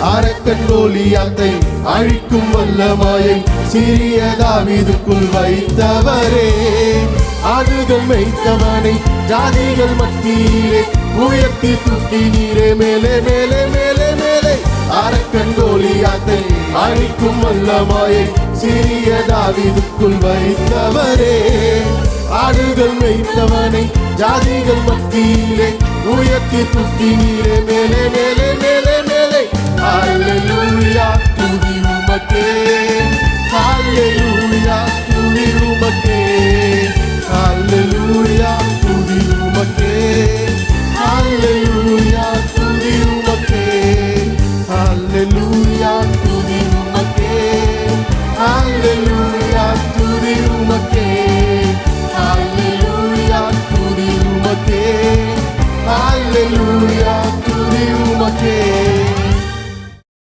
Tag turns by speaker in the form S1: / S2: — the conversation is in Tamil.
S1: அரக்கன் கோலியாத்தை அழிக்கும் வல்லமையை சிறிய தாவீதுக்குள் வைத்தவரே. ஆடுகள் மேய்த்தவனை ஜாதிகள் மத்தியிலே உயர்த்தி தூக்கி நீரே மேலே மேலே மேலே மேலே. அரக்கன் கோலியாத்தை அழிக்கும் வல்லமையை சிறிய தாவீதுக்குள் வைத்தவரே. ஆடுகள் மேய்த்தவனை ஜாதிகள் மத்தியிலே உயர்த்தி தூக்கி நீரே மேலே மேலே மேலே மேலே. ஹல்லேலூயா துதி உமக்கே, ஹல்லேலூயா துதி உமக்கே, ஹல்லேலூயா துதி உமக்கே, ஹல்லேலூயா துதி உமக்கே, ஹல்லேலூயா துதி உமக்கே, ஹல்லேலூயா துதி உமக்கே, ஹல்லேலூயா துதி உமக்கே, ஹல்லேலூயா துதி உமக்கே.